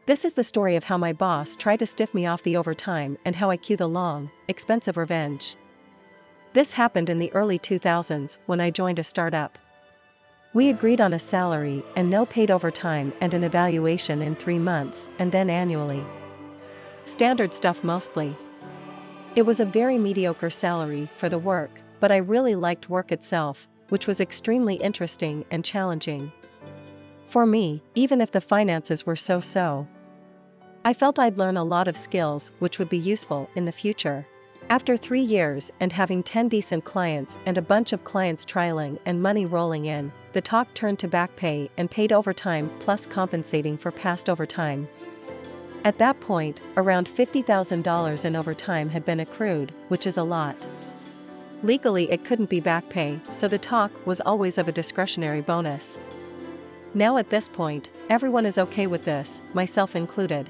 This is the story of how my boss tried to stiff me off the overtime and how I cue the long, expensive revenge. This happened in the early 2000s when I joined a startup. We agreed on a salary and no paid overtime and an evaluation in 3 months and then annually. Standard stuff mostly. It was a very mediocre salary for the work, but I really liked work itself, which was extremely interesting and challenging. For me, even if the finances were so-so, I felt I'd learn a lot of skills which would be useful in the future. After 3 years and having 10 decent clients and a bunch of clients trialing and money rolling in, the talk turned to back pay and paid overtime plus compensating for past overtime. At that point, around $50,000 in overtime had been accrued, which is a lot. Legally it couldn't be back pay, so the talk was always of a discretionary bonus. Now at this point, everyone is okay with this, myself included.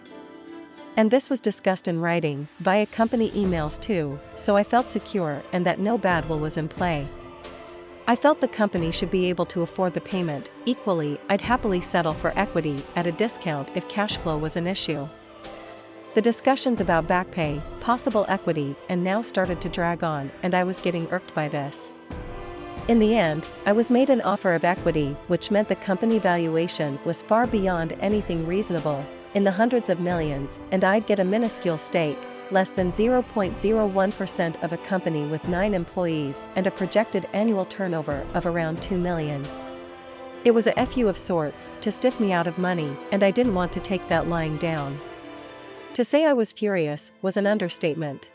And this was discussed in writing, via company emails too, so I felt secure and that no bad will was in play. I felt the company should be able to afford the payment. Equally, I'd happily settle for equity at a discount if cash flow was an issue. The discussions about back pay, possible equity, and now started to drag on, and I was getting irked by this. In the end, I was made an offer of equity, which meant the company valuation was far beyond anything reasonable, in the hundreds of millions, and I'd get a minuscule stake, less than 0.01% of a company with 9 employees and a projected annual turnover of around 2 million. It was a FU of sorts, to stiff me out of money, and I didn't want to take that lying down. To say I was furious was an understatement.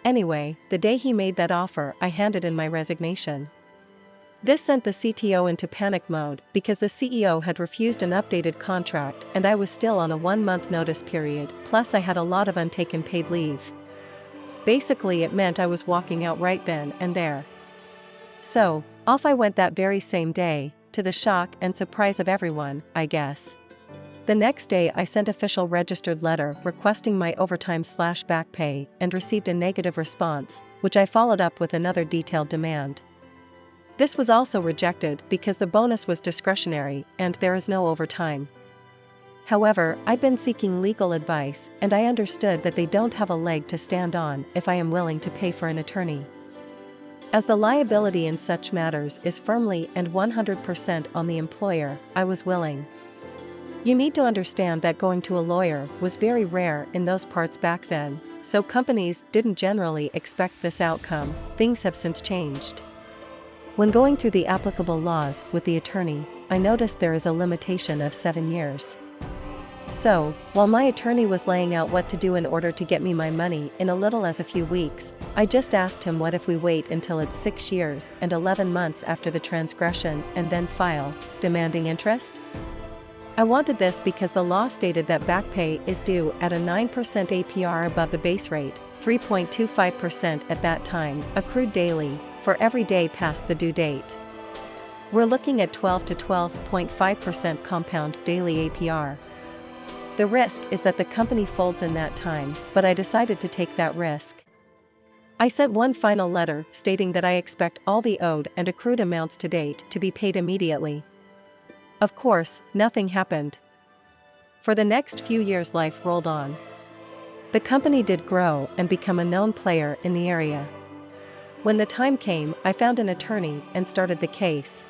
Anyway, the day he made that offer, I handed in my resignation. This sent the CTO into panic mode because the CEO had refused an updated contract and I was still on a 1-month notice period, plus I had a lot of untaken paid leave. Basically it meant I was walking out right then and there. So, off I went that very same day, to the shock and surprise of everyone, I guess. The next day I sent official registered letter requesting my overtime/back pay and received a negative response, which I followed up with another detailed demand. This was also rejected because the bonus was discretionary and there is no overtime. However, I've been seeking legal advice and I understood that they don't have a leg to stand on if I am willing to pay for an attorney. As the liability in such matters is firmly and 100% on the employer, I was willing. You need to understand that going to a lawyer was very rare in those parts back then, so companies didn't generally expect this outcome. Things have since changed. When going through the applicable laws with the attorney, I noticed there is a limitation of 7 years. So, while my attorney was laying out what to do in order to get me my money in a little as a few weeks, I just asked him what if we wait until it's 6 years and 11 months after the transgression and then file, demanding interest? I wanted this because the law stated that back pay is due at a 9% APR above the base rate, 3.25% at that time, accrued daily, for every day past the due date. We're looking at 12 to 12.5% compound daily APR. The risk is that the company folds in that time, but I decided to take that risk. I sent one final letter stating that I expect all the owed and accrued amounts to date to be paid immediately. Of course, nothing happened. For the next few years life rolled on. The company did grow and become a known player in the area. When the time came, I found an attorney and started the case.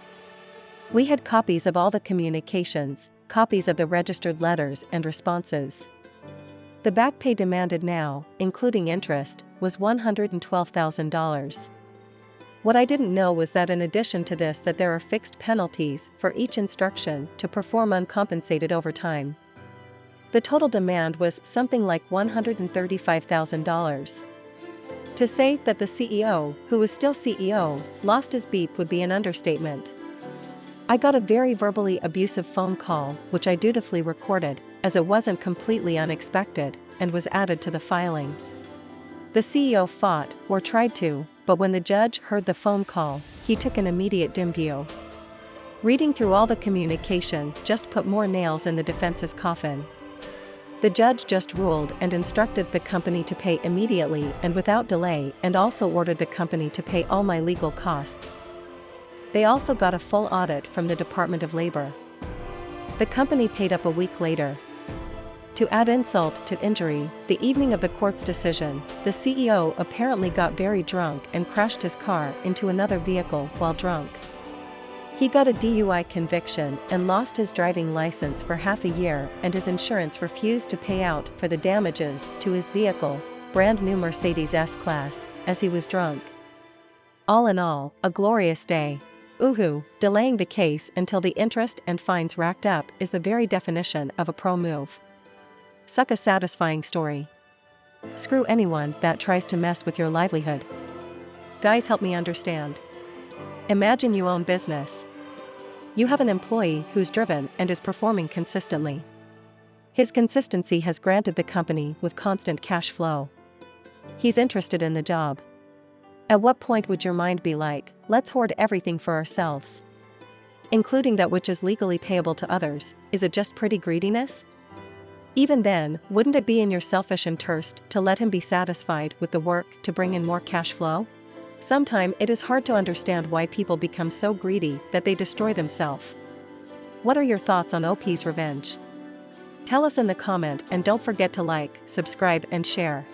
We had copies of all the communications, copies of the registered letters and responses. The back pay demanded now, including interest, was $112,000. What I didn't know was that in addition to this that there are fixed penalties for each instruction to perform uncompensated overtime. The total demand was something like $135,000. To say that the CEO, who was still CEO, lost his beep would be an understatement. I got a very verbally abusive phone call, which I dutifully recorded, as it wasn't completely unexpected, and was added to the filing. The CEO fought, or tried to, but when the judge heard the phone call, he took an immediate dim view. Reading through all the communication just put more nails in the defense's coffin. The judge just ruled and instructed the company to pay immediately and without delay, and also ordered the company to pay all my legal costs. They also got a full audit from the Department of Labor. The company paid up a week later. To add insult to injury, the evening of the court's decision, the CEO apparently got very drunk and crashed his car into another vehicle while drunk. He got a DUI conviction and lost his driving license for half a year, and his insurance refused to pay out for the damages to his vehicle, brand new Mercedes S-Class, as he was drunk. All in all, a glorious day. Ooh, delaying the case until the interest and fines racked up is the very definition of a pro move. Suck a satisfying story. Screw anyone that tries to mess with your livelihood. Guys, help me understand. Imagine you own business. You have an employee who's driven and is performing consistently. His consistency has granted the company with constant cash flow. He's interested in the job. At what point would your mind be like, let's hoard everything for ourselves? Including that which is legally payable to others, is it just pretty greediness? Even then, wouldn't it be in your selfish interest to let him be satisfied with the work to bring in more cash flow? Sometimes it is hard to understand why people become so greedy that they destroy themselves. What are your thoughts on OP's revenge? Tell us in the comment, and don't forget to like, subscribe and share.